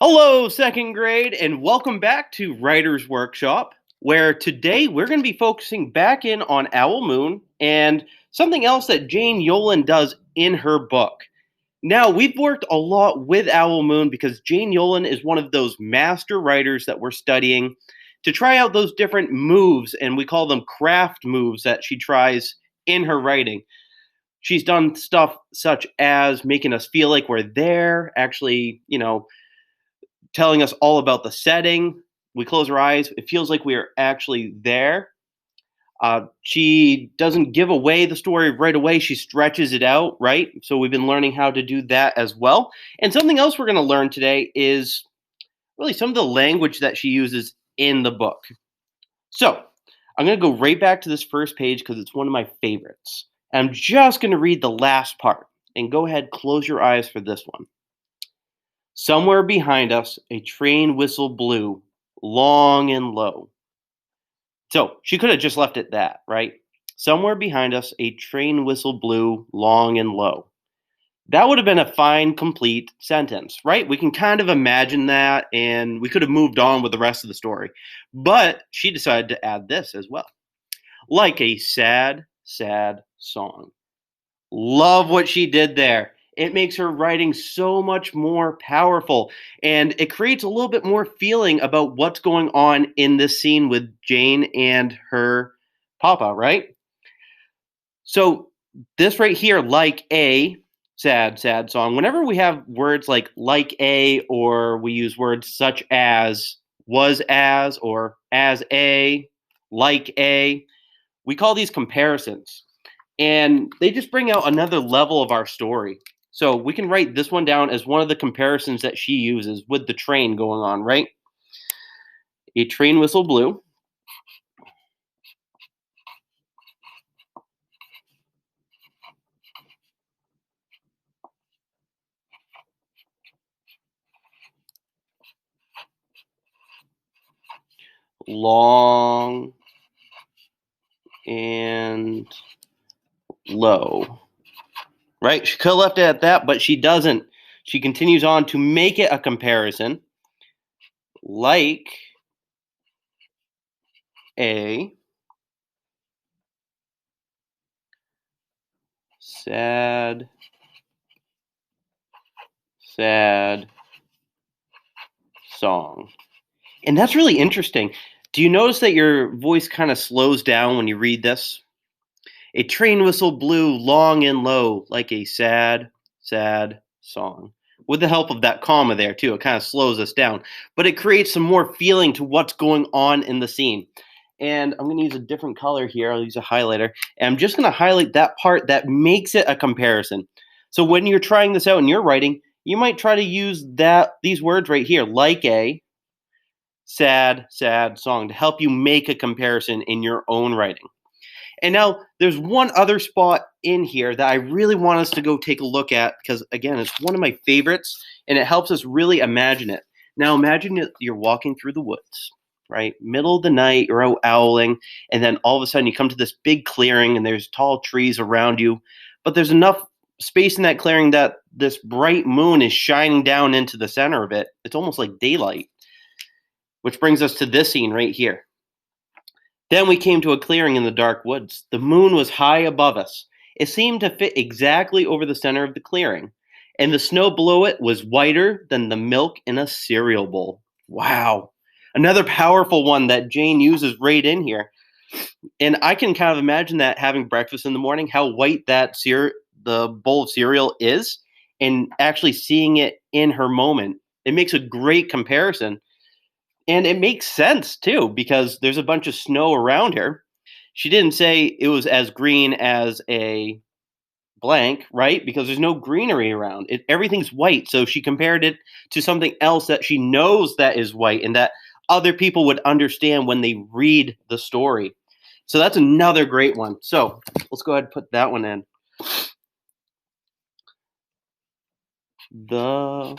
Hello, second grade, and welcome back to Writer's Workshop, where today we're going to be focusing back in on Owl Moon and something else that Jane Yolen does in her book. Now, we've worked a lot with Owl Moon because Jane Yolen is one of those master writers that we're studying to try out those different moves, and we call them craft moves that she tries in her writing. She's done stuff such as making us feel like we're there, actually, telling us all about the setting. We close our eyes, it feels like we are actually there. She doesn't give away the story right away. She stretches it out, right? So we've been learning how to do that as well. And something else we're going to learn today is really some of the language that she uses in the book. So I'm going to go right back to this first page because it's one of my favorites. And I'm just going to read the last part. And go ahead, close your eyes for this one. Somewhere behind us, a train whistle blew, long and low. So she could have just left it that, right? Somewhere behind us, a train whistle blew, long and low. That would have been a fine, complete sentence, right? We can kind of imagine that, and we could have moved on with the rest of the story. But she decided to add this as well. Like a sad, sad song. Love what she did there. It makes her writing so much more powerful, and it creates a little bit more feeling about what's going on in this scene with Jane and her papa, right? So, this right here, like a sad, sad song, whenever we have words like a, or we use words such as was as, or as a, like a, we call these comparisons, and they just bring out another level of our story. So we can write this one down as one of the comparisons that she uses with the train going on, right? A train whistle blew. Long and low. Right? She could have left it at that, but she doesn't. She continues on to make it a comparison. Like a sad, sad song. And that's really interesting. Do you notice that your voice kind of slows down when you read this? A train whistle blew long and low like a sad, sad song. With the help of that comma there, too, it kind of slows us down. But it creates some more feeling to what's going on in the scene. And I'm going to use a different color here. I'll use a highlighter. And I'm just going to highlight that part that makes it a comparison. So when you're trying this out in your writing, you might try to use these words right here, like a sad, sad song, to help you make a comparison in your own writing. And now there's one other spot in here that I really want us to go take a look at because, again, it's one of my favorites and it helps us really imagine it. Now, imagine that you're walking through the woods, right? Middle of the night, you're out owling, and then all of a sudden you come to this big clearing and there's tall trees around you, but there's enough space in that clearing that this bright moon is shining down into the center of it. It's almost like daylight, which brings us to this scene right here. Then we came to a clearing in the dark woods. The moon was high above us. It seemed to fit exactly over the center of the clearing, and the snow below it was whiter than the milk in a cereal bowl. Wow. Another powerful one that Jane uses right in here. And I can kind of imagine that having breakfast in the morning, how white the bowl of cereal is, and actually seeing it in her moment. It makes a great comparison and it makes sense too, because there's a bunch of snow around her. She didn't say it was as green as a blank, right? Because there's no greenery around. Everything's white. So she compared it to something else that she knows that is white and that other people would understand when they read the story. So that's another great one. So let's go ahead and put that one in. The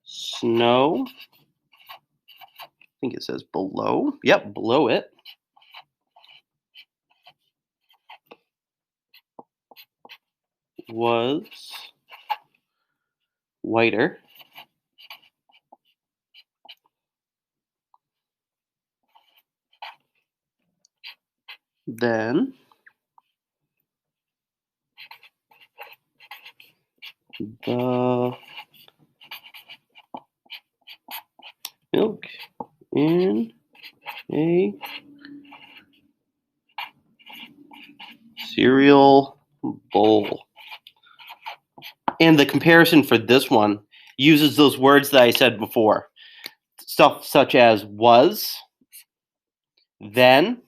snow, I think it says below. Yep, below it was whiter then the milk in a cereal bowl. And the comparison for this one uses those words that I said before. Stuff such as was, then.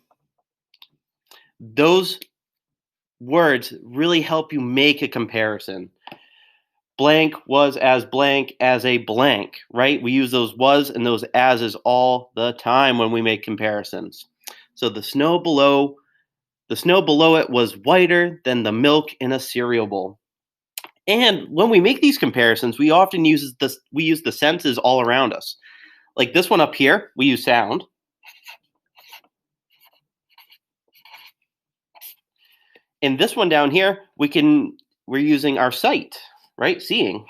Those words really help you make a comparison. Blank was as blank as a blank, right? We use those was and those as's all the time when we make comparisons. So the snow below it was whiter than the milk in a cereal bowl. And when we make these comparisons, we often use the senses all around us. Like this one up here, we use sound. And this one down here, we're using our sight, right? Seeing.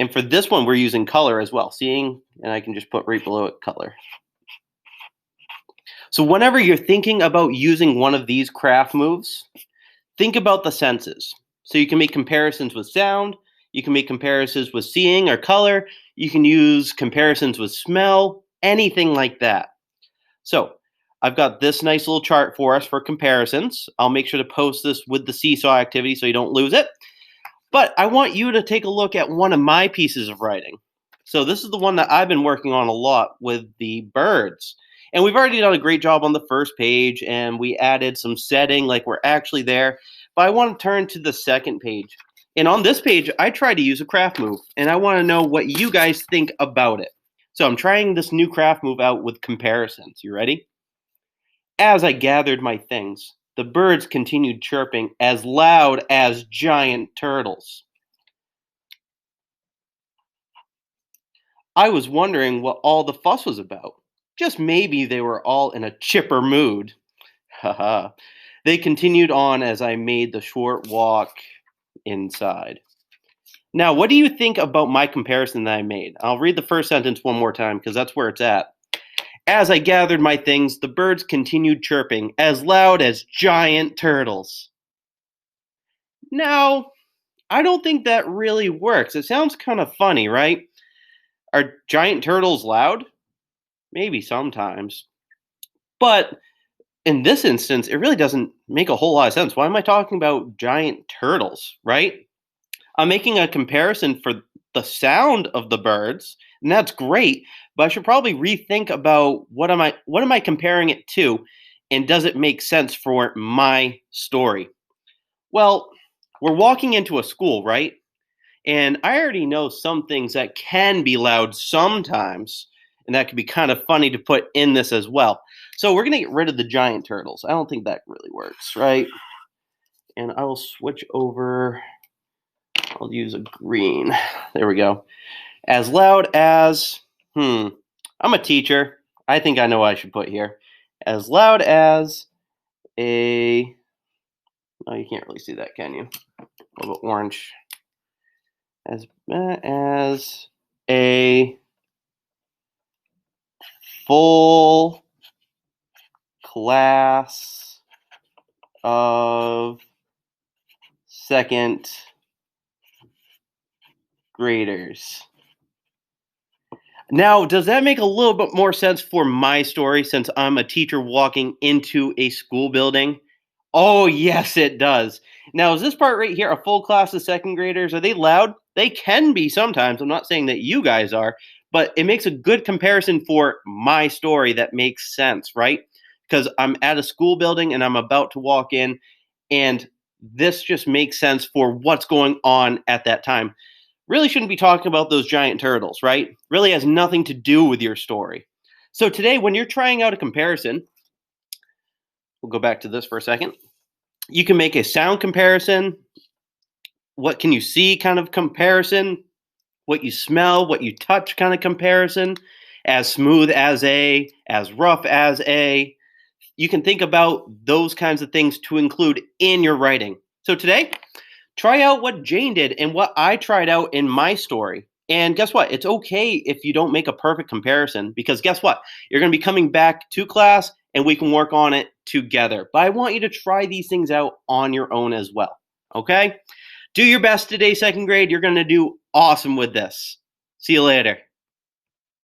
And for this one, we're using color as well. Seeing, and I can just put right below it color. So whenever you're thinking about using one of these craft moves, think about the senses. So you can make comparisons with sound, you can make comparisons with seeing or color, you can use comparisons with smell, anything like that. So I've got this nice little chart for us for comparisons. I'll make sure to post this with the seesaw activity so you don't lose it. But I want you to take a look at one of my pieces of writing. So this is the one that I've been working on a lot with the birds. And we've already done a great job on the first page, and we added some setting like we're actually there. But I want to turn to the second page. And on this page, I tried to use a craft move, and I want to know what you guys think about it. So I'm trying this new craft move out with comparisons. You ready? As I gathered my things, the birds continued chirping as loud as giant turtles. I was wondering what all the fuss was about. Just maybe they were all in a chipper mood. Haha. They continued on as I made the short walk inside. Now, what do you think about my comparison that I made? I'll read the first sentence one more time because that's where it's at. As I gathered my things, the birds continued chirping as loud as giant turtles. Now, I don't think that really works. It sounds kind of funny, right? Are giant turtles loud? Maybe sometimes. But in this instance, it really doesn't make a whole lot of sense. Why am I talking about giant turtles, right? I'm making a comparison for the sound of the birds, and that's great, but I should probably rethink about what am I comparing it to, and does it make sense for my story? Well, we're walking into a school, right? And I already know some things that can be loud sometimes, and that could be kind of funny to put in this as well. So we're going to get rid of the giant turtles. I don't think that really works, right? And I will switch over. I'll use a green. There we go. As loud as, I'm a teacher. I think I know what I should put here. As loud as a, oh, you can't really see that, can you? A little bit orange. As a full class of second graders. Now, does that make a little bit more sense for my story since I'm a teacher walking into a school building? Oh, yes, it does. Now, is this part right here a full class of second graders? Are they loud? They can be sometimes. I'm not saying that you guys are, but it makes a good comparison for my story that makes sense, right? Because I'm at a school building and I'm about to walk in, and this just makes sense for what's going on at that time. Really shouldn't be talking about those giant turtles, right? Really has nothing to do with your story. So today, when you're trying out a comparison, we'll go back to this for a second. You can make a sound comparison. What can you see kind of comparison. What you smell, what you touch kind of comparison. As smooth as a, as rough as a. You can think about those kinds of things to include in your writing. So today, try out what Jane did and what I tried out in my story. And guess what? It's okay if you don't make a perfect comparison, because guess what? You're going to be coming back to class and we can work on it together. But I want you to try these things out on your own as well. Okay? Do your best today, second grade. You're going to do awesome with this. See you later.